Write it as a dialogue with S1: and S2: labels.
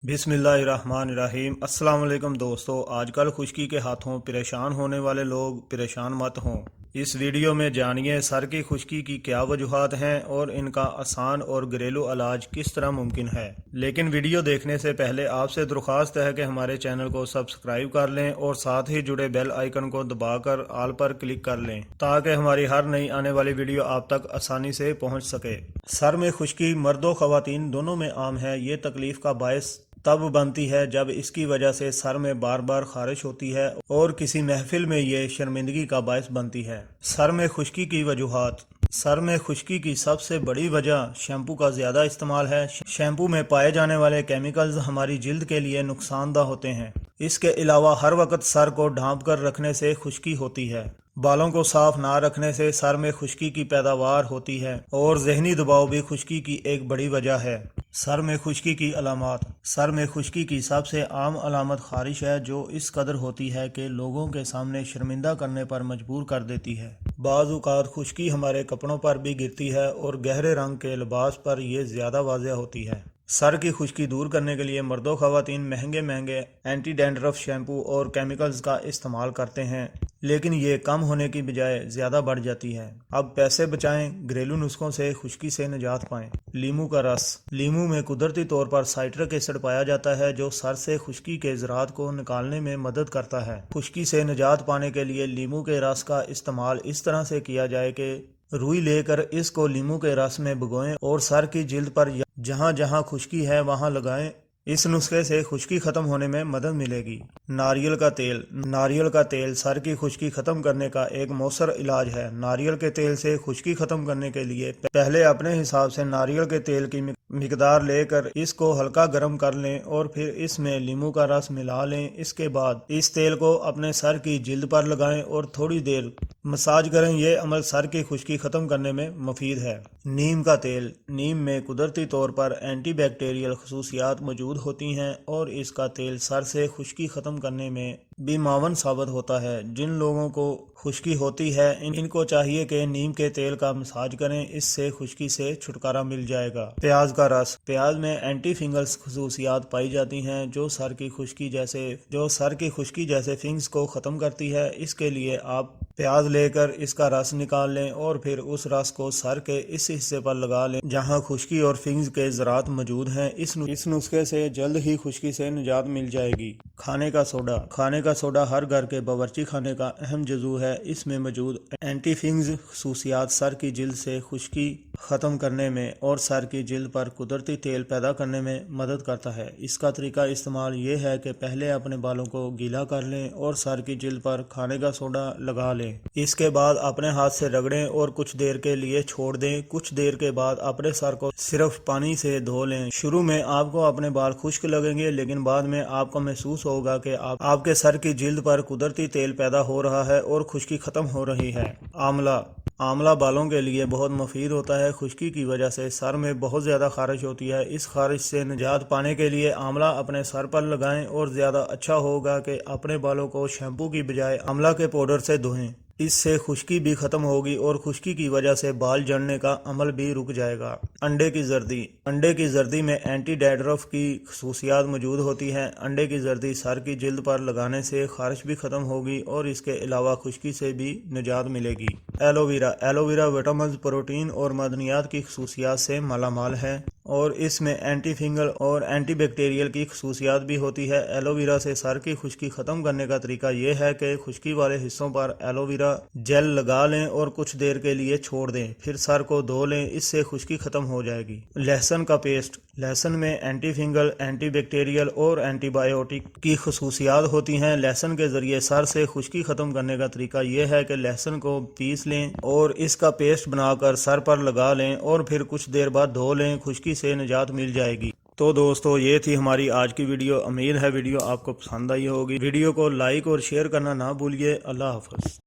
S1: बिस्मिल्लाहिर्रहमानिर्रहीम। अस्सलाम वालेकुम दोस्तों, आजकल खुश्की के हाथों परेशान होने वाले लोग परेशान मत हों। इस वीडियो में जानिए सर की खुश्की की क्या वजूहात हैं और इनका आसान और घरेलू इलाज किस तरह मुमकिन है। लेकिन वीडियो देखने से पहले आपसे दरख्वास्त है कि हमारे चैनल को सब्सक्राइब कर लें और साथ ही जुड़े बेल आइकन को दबाकर ऑल पर क्लिक कर लें ताकि हमारी हर नई आने वाली वीडियो आप तक आसानी से पहुंच सके। सर में खुश्की मर्दों ख़वातीन दोनों में आम है। ये तकलीफ का बायस तब बनती है जब इसकी वजह से सर में बार बार खारिश होती है और किसी महफिल में ये शर्मिंदगी का बायस बनती है। सर में खुश्की की वजूहात। सर में खुश्की की सबसे बड़ी वजह शैम्पू का ज़्यादा इस्तेमाल है। शैम्पू में पाए जाने वाले केमिकल्स हमारी जिल्द के लिए नुकसानदा होते हैं। इसके अलावा हर वक्त सर को ढांप कर रखने से खुश्की होती है। बालों को साफ ना रखने से सर में खुश्की की पैदावार होती है और जहनी दबाव भी खुश्की की एक बड़ी वजह है। सर में खुश्की की अलामात। सर में खुश्की की सबसे आम अलामत खारिश है, जो इस कदर होती है कि लोगों के सामने शर्मिंदा करने पर मजबूर कर देती है। बाज़ औक़ात खुश्की हमारे कपड़ों पर भी गिरती है और गहरे रंग के लिबास पर यह ज़्यादा वाज़ेह होती है। सर की खुश्की दूर करने के लिए मर्दों ख़वातीन महंगे महंगे एंटी डैंड्रफ शैम्पू और केमिकल्स का इस्तेमाल करते हैं, लेकिन ये कम होने की बजाय ज़्यादा बढ़ जाती है। अब पैसे बचाएं, घरेलू नुस्खों से खुश्की से निजात पाएं। लीमू का रस। लीमू में कुदरती तौर पर साइट्रिक एसिड पाया जाता है, जो सर से खुश्की के ज़रात को निकालने में मदद करता है। खुश्की से निजात पाने के लिए लीमू के रस का इस्तेमाल इस तरह से किया जाए कि रुई लेकर इसको लीमू के रस में भिगोएं और सर की जिल्द पर जहां जहां खुश्की है वहां लगाएं। इस नुस्खे से खुश्की खत्म होने में मदद मिलेगी। नारियल का तेल। नारियल का तेल सर की खुश्की खत्म करने का एक मौसर इलाज है। नारियल के तेल से खुश्की खत्म करने के लिए पहले अपने हिसाब से नारियल के तेल की मिकदार लेकर इसको हल्का गर्म कर लें और फिर इसमें नींबू का रस मिला लें। इसके बाद इस तेल को अपने सर की जिल्द पर लगाएं और थोड़ी देर मसाज करें। यह अमल सर की खुश्की खत्म करने में मुफीद है। नीम का तेल। नीम में कुदरती तौर पर एंटी बैक्टीरियल खसूसियात मौजूद होती हैं और इसका तेल सर से खुश्की खत्म करने में भी मावन साबित होता है। जिन लोगों को खुश्की होती है इनको चाहिए कि नीम के तेल का मसाज करें, इससे खुश्की से छुटकारा मिल जाएगा। प्याज का रस। प्याज में एंटी फिंगल्स खसूसियात पाई जाती हैं जो सर की खुश्की जैसे फिंग्स को ख़त्म करती है। इसके लिए आप प्याज लेकर इसका रस निकाल लें और फिर उस रस को सर के इस हिस्से पर लगा लें जहां खुश्की और फिंग्स के ज़रात मौजूद हैं। इस नुस्खे से जल्द ही खुश्की से निजात मिल जाएगी। खाने का सोडा। खाने का सोडा हर घर के बावर्ची खाने का अहम जुज़ू है। इसमें मौजूद एंटी फिंग्स खसूसियात सर की जिल्द से खुश्की ख़त्म करने में और सर की जिल्द पर कुदरती तेल पैदा करने में मदद करता है। इसका तरीका इस्तेमाल ये है कि पहले अपने बालों को गीला कर लें और सर की जिल्द पर खाने का सोडा लगा लें। इसके बाद अपने हाथ से रगड़ें और कुछ देर के लिए छोड़ दें। कुछ देर के बाद अपने सर को सिर्फ पानी से धो लें। शुरू में आपको अपने बाल खुश्क लगेंगे, लेकिन बाद में आपको महसूस होगा कि आपके सर की जिल्द पर कुदरती तेल पैदा हो रहा है और खुश्की खत्म हो रही है। आंवला। आंवला बालों के लिए बहुत मुफीद होता है। खुश्की की वजह से सर में बहुत ज़्यादा खारिश होती है। इस खारिश से निजात पाने के लिए आंवला अपने सर पर लगाएं और ज़्यादा अच्छा होगा कि अपने बालों को शैम्पू की बजाय आंवला के पाउडर से धोएं। इससे खुश्की भी खत्म होगी और खुश्की की वजह से बाल झड़ने का अमल भी रुक जाएगा। अंडे की जर्दी। अंडे की जर्दी में एंटी डैंड्रफ की खसूसियात मौजूद होती हैं। अंडे की जर्दी सर की जिल्द पर लगाने से खारिश भी खत्म होगी और इसके अलावा खुश्की से भी निजात मिलेगी। एलोवेरा। एलोवेरा विटामिन, प्रोटीन और मदनियात की खसूसियात से मालामाल है और इसमें एंटी फिंगल और एंटी बैक्टीरियल की खसूसियात भी होती है। एलोवेरा से सर की खुश्की खत्म करने का तरीका यह है कि खुश्की वाले हिस्सों पर एलोवेरा जेल लगा लें और कुछ देर के लिए छोड़ दें, फिर सर को धो लें। इससे खुश्की खत्म हो जाएगी। लहसुन का पेस्ट। लहसुन में एंटी फिंगल, एंटी बैक्टीरियल और एंटीबायोटिक की खसूसियात होती हैं। लहसुन के जरिए सर से खुश्की खत्म करने का तरीका यह है कि लहसुन को पीस लें और इसका पेस्ट बनाकर सर पर लगा लें और फिर कुछ देर बाद धो लें। खुश्की से निजात मिल जाएगी। तो दोस्तों, ये थी हमारी आज की वीडियो। उम्मीद है वीडियो आपको पसंद आई होगी। वीडियो को लाइक और शेयर करना ना भूलिए। अल्लाह हाफ़िज़।